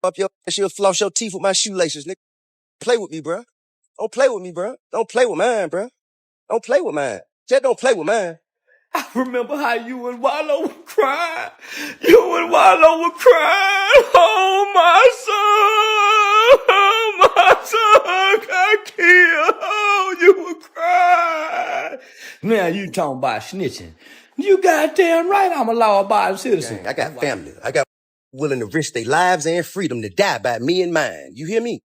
up your ass, you'll floss your teeth with my shoelaces, nigga. Play with me, bruh. Don't play with me, bruh. Don't play with mine, bruh. Don't play with mine. Just don't play with mine. I remember how you and Wallow were crying. You and Wallow were crying. Oh, my son got killed. Oh, you were crying. Now you talking about snitching. You goddamn right I'm a law-abiding citizen. Dang, I got family. I got willing to risk their lives and freedom to die by me and mine. You hear me?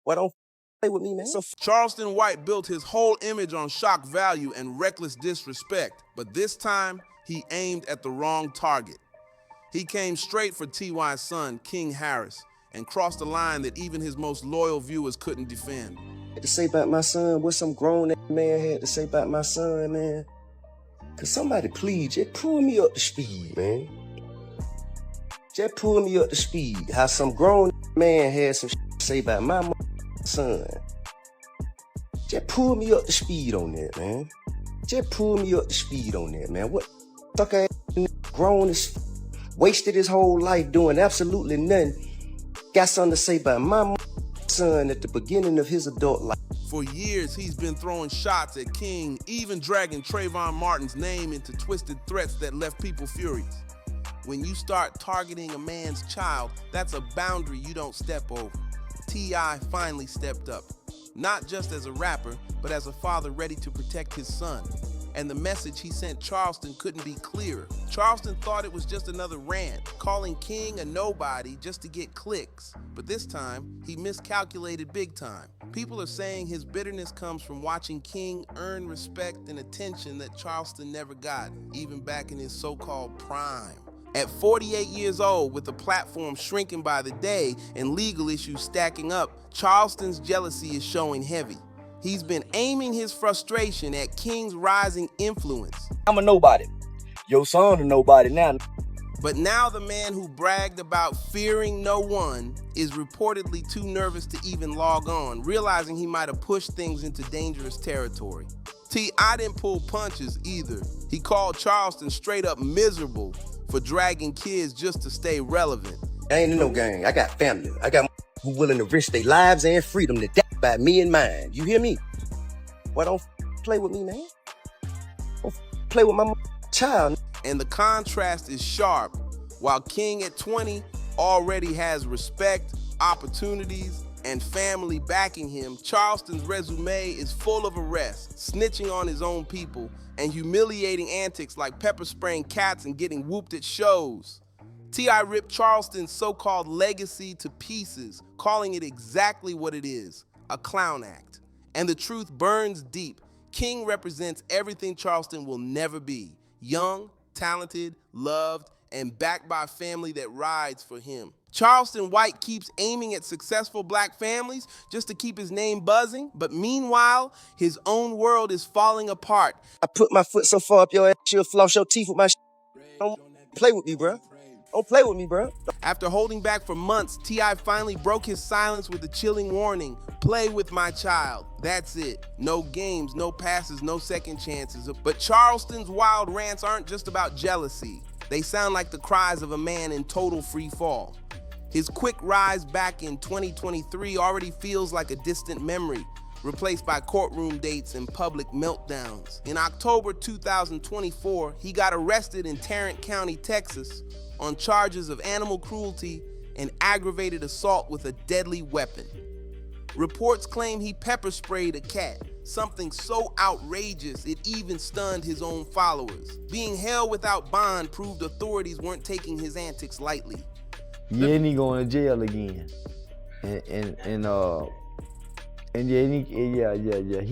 Why don't play with me, man? Charleston White built his whole image on shock value and reckless disrespect, but this time he aimed at the wrong target. He came straight for T.Y.'s son, King Harris, and crossed a line that even his most loyal viewers couldn't defend. Had to say about my son what some grown man had to say about my son, man. Cause somebody please just pull me up to speed, man. Just pull me up to speed. How some grown man had some to say about my son. Just pull me up to speed on that, man. Just pull me up to speed on that, man. What sucker ass grown as wasted his whole life doing absolutely nothing. Got something to say about my son at the beginning of his adult life. For years, he's been throwing shots at King, even dragging Trayvon Martin's name into twisted threats that left people furious. When you start targeting a man's child, that's a boundary you don't step over. T.I. finally stepped up, not just as a rapper, but as a father ready to protect his son. And the message he sent Charleston couldn't be clearer. Charleston thought it was just another rant, calling King a nobody just to get clicks. But this time, he miscalculated big time. People are saying his bitterness comes from watching King earn respect and attention that Charleston never got, even back in his so-called prime. At 48 years old, with the platform shrinking by the day and legal issues stacking up, Charleston's jealousy is showing heavy. He's been aiming his frustration at King's rising influence. I'm a nobody. Your son a nobody now. But now the man who bragged about fearing no one is reportedly too nervous to even log on, realizing he might have pushed things into dangerous territory. T.I. didn't pull punches either. He called Charleston straight up miserable for dragging kids just to stay relevant. I ain't in no gang. I got family. I got who willing to risk their lives and freedom to die by me and mine. You hear me? Why don't play with me, man? Don't play with my child. And the contrast is sharp. While King at 20 already has respect, opportunities, and family backing him, Charleston's resume is full of arrests, snitching on his own people, and humiliating antics like pepper spraying cats and getting whooped at shows. T.I. ripped Charleston's so-called legacy to pieces, calling it exactly what it is, a clown act. And the truth burns deep. King represents everything Charleston will never be. Young, talented, loved, and backed by a family that rides for him. Charleston White keeps aiming at successful black families just to keep his name buzzing, but meanwhile, his own world is falling apart. I put my foot so far up your ass, you'll floss your teeth with my Don't play with me, bruh. Don't play with me, bruh. After holding back for months, T.I. finally broke his silence with a chilling warning. Play with my child. That's it. No games, no passes, no second chances. But Charleston's wild rants aren't just about jealousy. They sound like the cries of a man in total free fall. His quick rise back in 2023 already feels like a distant memory, replaced by courtroom dates and public meltdowns. In October 2024, he got arrested in Tarrant County, Texas, on charges of animal cruelty and aggravated assault with a deadly weapon. Reports claim he pepper sprayed a cat, something so outrageous it even stunned his own followers. Being held without bond proved authorities weren't taking his antics lightly. Yeah, and he going to jail again. He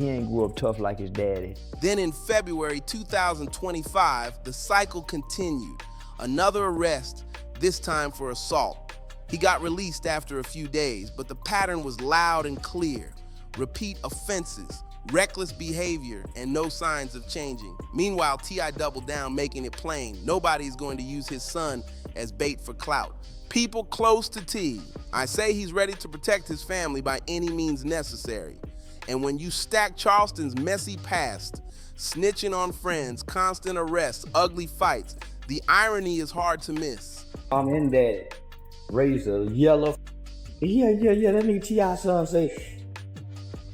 ain't grew up tough like his daddy. Then in February 2025, the cycle continued. Another arrest, this time for assault. He got released after a few days, but the pattern was loud and clear. Repeat offenses, reckless behavior, and no signs of changing. Meanwhile, T.I. doubled down, making it plain. Nobody's going to use his son as bait for clout. People close to T, I say he's ready to protect his family by any means necessary. And when you stack Charleston's messy past, snitching on friends, constant arrests, ugly fights, the irony is hard to miss. I'm in that Razor, yellow. Yeah. That nigga T.I. son say.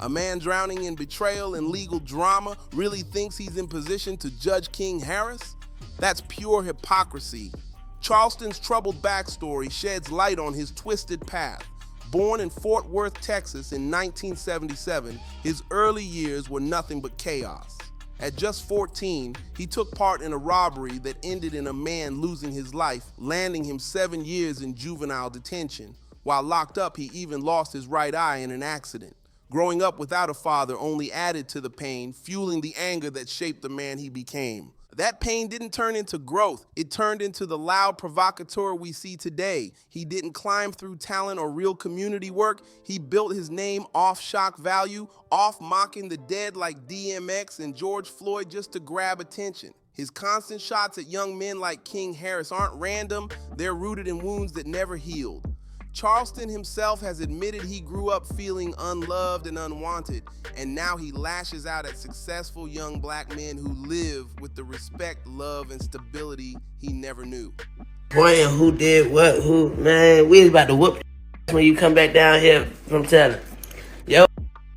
A man drowning in betrayal and legal drama really thinks he's in position to judge King Harris? That's pure hypocrisy. Charleston's troubled backstory sheds light on his twisted path. Born in Fort Worth, Texas in 1977, his early years were nothing but chaos. At just 14, he took part in a robbery that ended in a man losing his life, landing him 7 years in juvenile detention. While locked up, he even lost his right eye in an accident. Growing up without a father only added to the pain, fueling the anger that shaped the man he became. That pain didn't turn into growth. It turned into the loud provocateur we see today. He didn't climb through talent or real community work. He built his name off shock value, off mocking the dead like DMX and George Floyd just to grab attention. His constant shots at young men like King Harris aren't random. They're rooted in wounds that never healed. Charleston himself has admitted he grew up feeling unloved and unwanted, and now he lashes out at successful young black men who live with the respect, love, and stability he never knew. Pointing who did what, who, man, we was about to whoop when you come back down here from telling. Yo,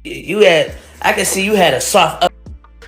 I can see you had a soft up.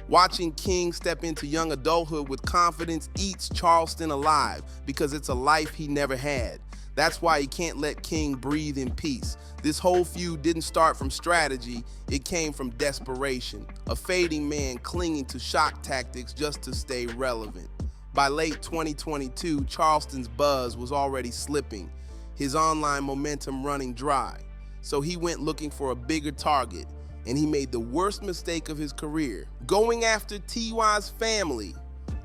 Watching King step into young adulthood with confidence eats Charleston alive because it's a life he never had. That's why he can't let King breathe in peace. This whole feud didn't start from strategy, it came from desperation. A fading man clinging to shock tactics just to stay relevant. By late 2022, Charleston's buzz was already slipping, his online momentum running dry. So he went looking for a bigger target, and he made the worst mistake of his career, going after T.Y.'s family.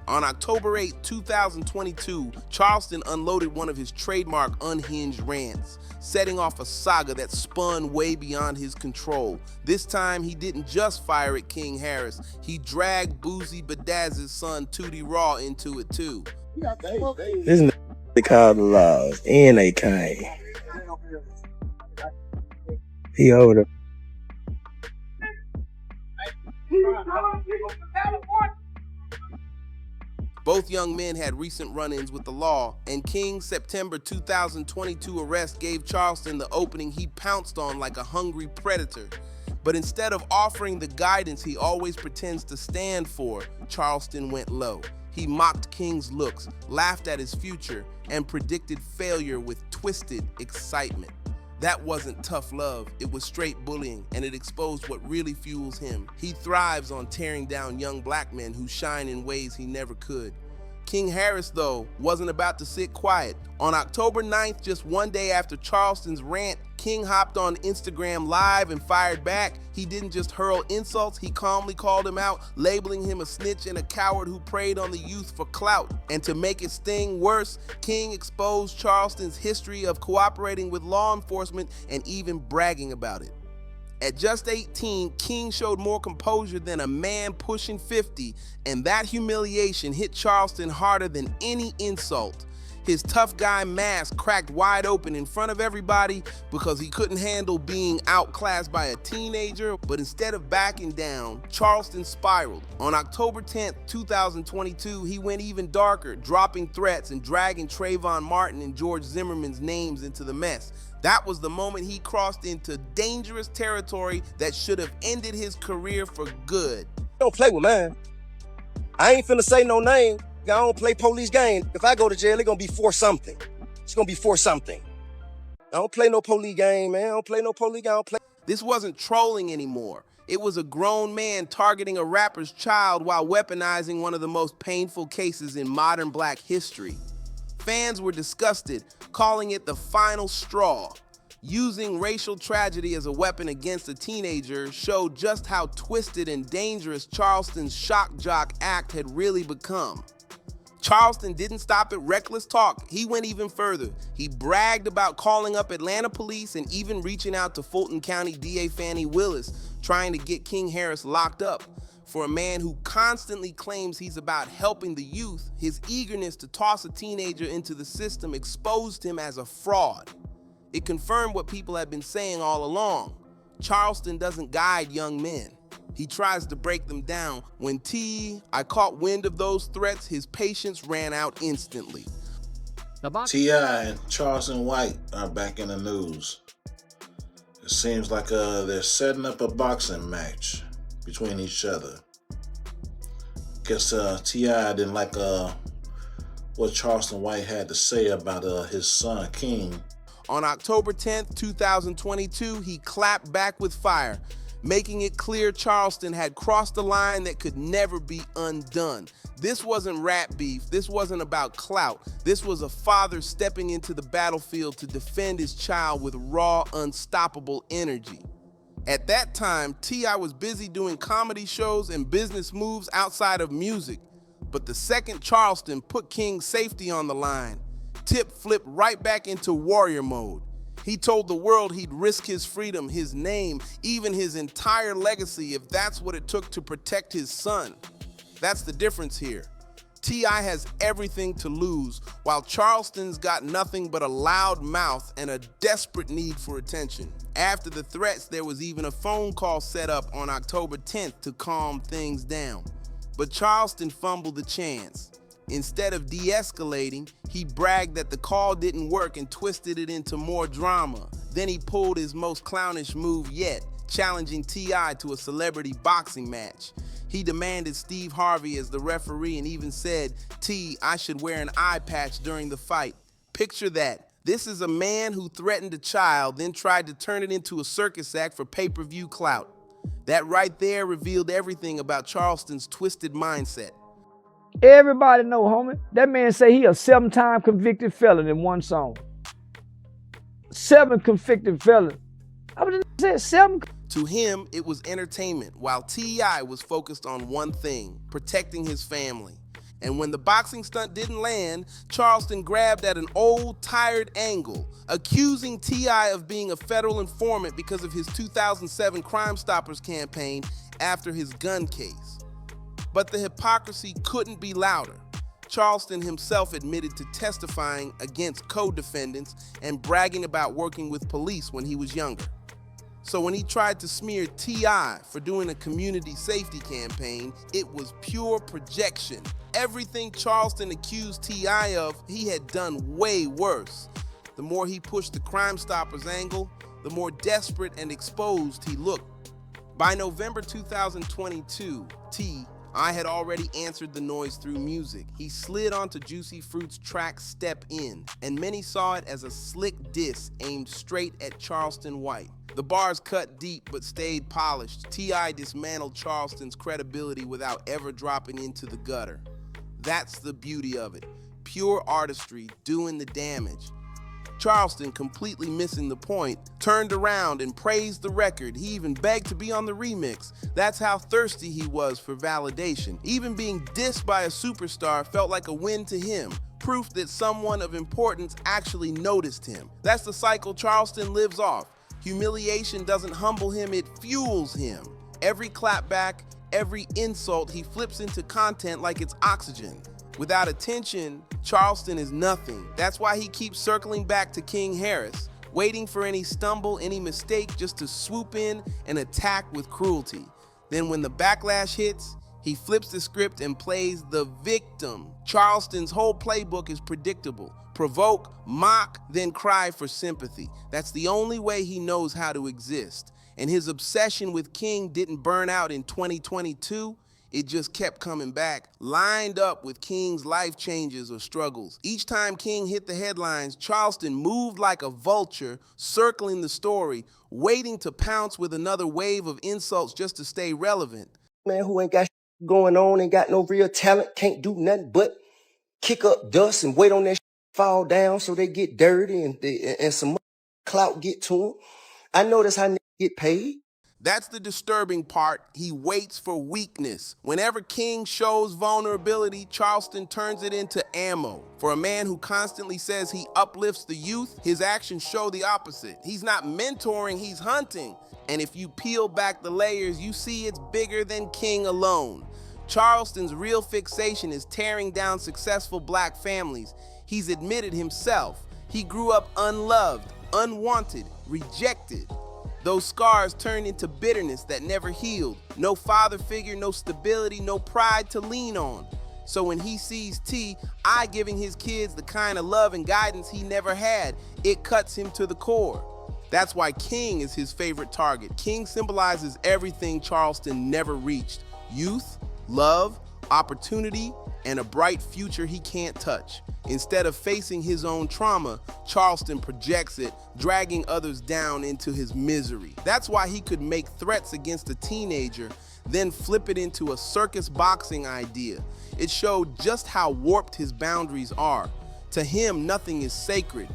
On October 8, 2022, Charleston unloaded one of his trademark unhinged rants, setting off a saga that spun way beyond his control. This time, he didn't just fire at King Harris, he dragged Boozy Badazz's son Tootie Raw into it too. This is they called the laws, and they came. He over there. Both young men had recent run-ins with the law, and King's September 2022 arrest gave Charleston the opening he pounced on like a hungry predator. But instead of offering the guidance he always pretends to stand for, Charleston went low. He mocked King's looks, laughed at his future, and predicted failure with twisted excitement. That wasn't tough love, it was straight bullying, and it exposed what really fuels him. He thrives on tearing down young black men who shine in ways he never could. King Harris, though, wasn't about to sit quiet. On October 9th, just one day after Charleston's rant, King hopped on Instagram Live and fired back. He didn't just hurl insults, he calmly called him out, labeling him a snitch and a coward who preyed on the youth for clout. And to make it sting worse, King exposed Charleston's history of cooperating with law enforcement and even bragging about it. At just 18, King showed more composure than a man pushing 50, and that humiliation hit Charleston harder than any insult. His tough guy mask cracked wide open in front of everybody because he couldn't handle being outclassed by a teenager, but instead of backing down, Charleston spiraled. On October 10th, 2022, he went even darker, dropping threats and dragging Trayvon Martin and George Zimmerman's names into the mess. That was the moment he crossed into dangerous territory that should have ended his career for good. Don't play with mine. I ain't finna say no name. I don't play police game. If I go to jail, it's gonna be for something. It's gonna be for something. I don't play no police game, man. I don't play no police game. This wasn't trolling anymore. It was a grown man targeting a rapper's child while weaponizing one of the most painful cases in modern black history. Fans were disgusted, calling it the final straw. Using racial tragedy as a weapon against a teenager showed just how twisted and dangerous Charleston's shock jock act had really become. Charleston didn't stop at reckless talk. He went even further. He bragged about calling up Atlanta police and even reaching out to Fulton County DA Fannie Willis, trying to get King Harris locked up. For a man who constantly claims he's about helping the youth, his eagerness to toss a teenager into the system exposed him as a fraud. It confirmed what people had been saying all along. Charleston doesn't guide young men. He tries to break them down. When I caught wind of those threats, his patience ran out instantly. T.I. and Charleston White are back in the news. It seems like they're setting up a boxing match between each other. Guess T.I. didn't like what Charleston White had to say about his son, King. On October 10th, 2022, he clapped back with fire, making it clear Charleston had crossed a line that could never be undone. This wasn't rap beef. This wasn't about clout. This was a father stepping into the battlefield to defend his child with raw, unstoppable energy. At that time, T.I. was busy doing comedy shows and business moves outside of music. But the second Charleston put King's safety on the line, Tip flipped right back into warrior mode. He told the world he'd risk his freedom, his name, even his entire legacy if that's what it took to protect his son. That's the difference here. T.I. has everything to lose, while Charleston's got nothing but a loud mouth and a desperate need for attention. After the threats, there was even a phone call set up on October 10th to calm things down. But Charleston fumbled the chance. Instead of de-escalating, he bragged that the call didn't work and twisted it into more drama. Then he pulled his most clownish move yet, challenging T.I. to a celebrity boxing match. He demanded Steve Harvey as the referee and even said, I should wear an eye patch during the fight. Picture that. This is a man who threatened a child, then tried to turn it into a circus act for pay-per-view clout. That right there revealed everything about Charleston's twisted mindset. Everybody know, homie. That man say he a 7-time convicted felon in one song. 7 convicted felons. I was just saying 7. To him, it was entertainment, while T.I. was focused on one thing, protecting his family. And when the boxing stunt didn't land, Charleston grabbed at an old, tired angle, accusing T.I. of being a federal informant because of his 2007 Crime Stoppers campaign after his gun case. But the hypocrisy couldn't be louder. Charleston himself admitted to testifying against co-defendants and bragging about working with police when he was younger. So when he tried to smear T.I. for doing a community safety campaign, it was pure projection. Everything Charleston accused T.I. of, he had done way worse. The more he pushed the Crime Stoppers angle, the more desperate and exposed he looked. By November 2022, T.I. had already answered the noise through music. He slid onto Juicy Fruit's track Step In, and many saw it as a slick diss aimed straight at Charleston White. The bars cut deep but stayed polished. T.I. dismantled Charleston's credibility without ever dropping into the gutter. That's the beauty of it. Pure artistry doing the damage. Charleston, completely missing the point, turned around and praised the record. He even begged to be on the remix. That's how thirsty he was for validation. Even being dissed by a superstar felt like a win to him. Proof that someone of importance actually noticed him. That's the cycle Charleston lives off. Humiliation doesn't humble him, it fuels him. Every clapback, every insult, he flips into content like it's oxygen. Without attention, Charleston is nothing. That's why he keeps circling back to King Harris, waiting for any stumble, any mistake, just to swoop in and attack with cruelty. Then when the backlash hits, he flips the script and plays the victim. Charleston's whole playbook is predictable. Provoke, mock, then cry for sympathy. That's the only way he knows how to exist. And his obsession with King didn't burn out in 2022. It just kept coming back, lined up with King's life changes or struggles. Each time King hit the headlines, Charleston moved like a vulture, circling the story, waiting to pounce with another wave of insults just to stay relevant. Man who ain't got going on, ain't got no real talent, can't do nothing but kick up dust and wait on that fall down so they get dirty and some clout get to them. I know that's how niggas get paid. That's the disturbing part. He waits for weakness. Whenever King shows vulnerability, Charleston turns it into ammo. For a man who constantly says he uplifts the youth, his actions show the opposite. He's not mentoring, he's hunting. And if you peel back the layers, you see it's bigger than King alone. Charleston's real fixation is tearing down successful black families. He's admitted himself. He grew up unloved, unwanted, rejected. Those scars turned into bitterness that never healed. No father figure, no stability, no pride to lean on. So when he sees T.I. giving his kids the kind of love and guidance he never had, it cuts him to the core. That's why King is his favorite target. King symbolizes everything Charleston never reached: youth, love, opportunity, and a bright future he can't touch. Instead of facing his own trauma, Charleston projects it, dragging others down into his misery. That's why he could make threats against a teenager, then flip it into a circus boxing idea. It showed just how warped his boundaries are. To him, nothing is sacred.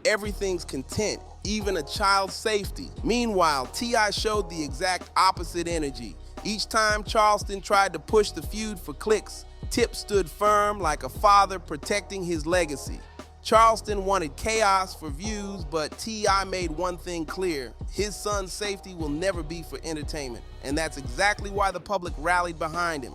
Everything's content, even a child's safety. Meanwhile, T.I. showed the exact opposite energy. Each time Charleston tried to push the feud for clicks, Tip stood firm like a father protecting his legacy. Charleston wanted chaos for views, but T.I. made one thing clear: his son's safety will never be for entertainment, and that's exactly why the public rallied behind him.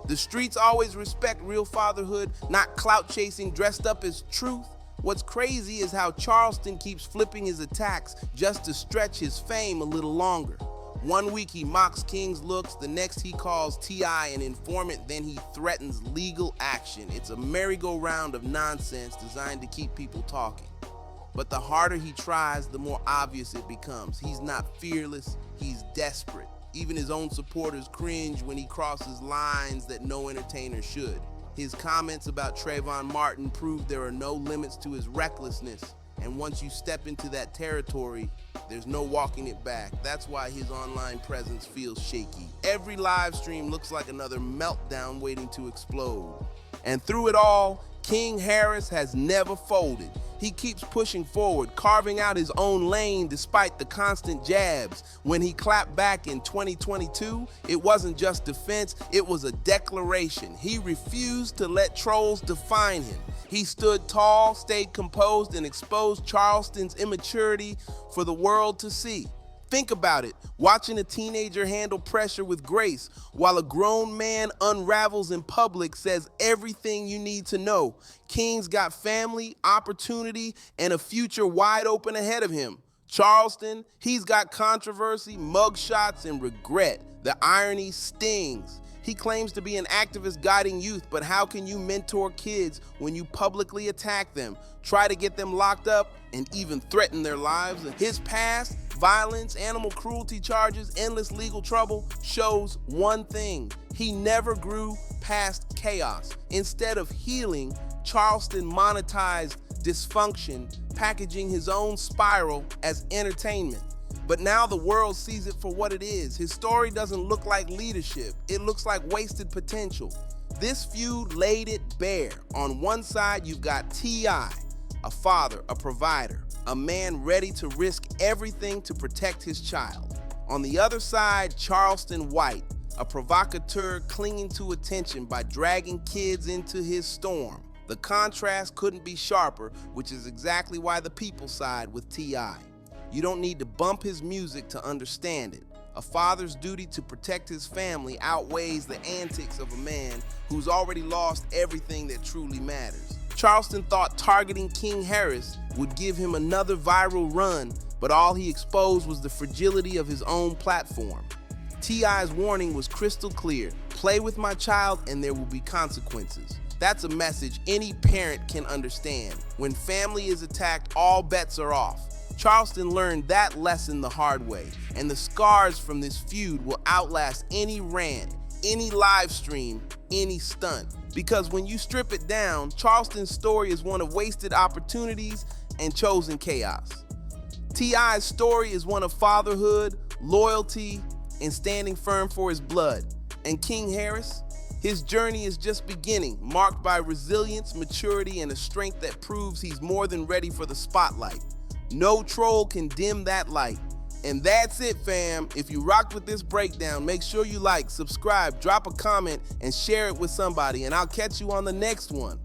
The streets always respect real fatherhood, not clout chasing dressed up as truth. What's crazy is how Charleston keeps flipping his attacks just to stretch his fame a little longer. One week he mocks King's looks, the next he calls T.I. an informant, then he threatens legal action. It's a merry-go-round of nonsense designed to keep people talking. But the harder he tries, the more obvious it becomes. He's not fearless, he's desperate. Even his own supporters cringe when he crosses lines that no entertainer should. His comments about Trayvon Martin prove there are no limits to his recklessness. And once you step into that territory, there's no walking it back. That's why his online presence feels shaky. Every live stream looks like another meltdown waiting to explode. And through it all, King Harris has never folded. He keeps pushing forward, carving out his own lane despite the constant jabs. When he clapped back in 2022, it wasn't just defense, it was a declaration. He refused to let trolls define him. He stood tall, stayed composed, and exposed Charleston's immaturity for the world to see. Think about it, watching a teenager handle pressure with grace while a grown man unravels in public says everything you need to know. King's got family, opportunity, and a future wide open ahead of him. Charleston, he's got controversy, mugshots, and regret. The irony stings. He claims to be an activist guiding youth, but how can you mentor kids when you publicly attack them, try to get them locked up, and even threaten their lives? His past, violence, animal cruelty charges, endless legal trouble, shows one thing: he never grew past chaos. Instead of healing, Charleston monetized dysfunction, packaging his own spiral as entertainment. But now the world sees it for what it is. His story doesn't look like leadership. It looks like wasted potential. This feud laid it bare. On one side, you've got T.I., a father, a provider, a man ready to risk everything to protect his child. On the other side, Charleston White, a provocateur clinging to attention by dragging kids into his storm. The contrast couldn't be sharper, which is exactly why the people side with T.I. You don't need to bump his music to understand it. A father's duty to protect his family outweighs the antics of a man who's already lost everything that truly matters. Charleston thought targeting King Harris would give him another viral run, but all he exposed was the fragility of his own platform. T.I.'s warning was crystal clear: play with my child and there will be consequences. That's a message any parent can understand. When family is attacked, all bets are off. Charleston learned that lesson the hard way, and the scars from this feud will outlast any rant, any live stream, any stunt. Because when you strip it down, Charleston's story is one of wasted opportunities and chosen chaos. T.I.'s story is one of fatherhood, loyalty, and standing firm for his blood. And King Harris, his journey is just beginning, marked by resilience, maturity, and a strength that proves he's more than ready for the spotlight. No troll can dim that light. And that's it, fam. If you rocked with this breakdown, make sure you like, subscribe, drop a comment, and share it with somebody, and I'll catch you on the next one.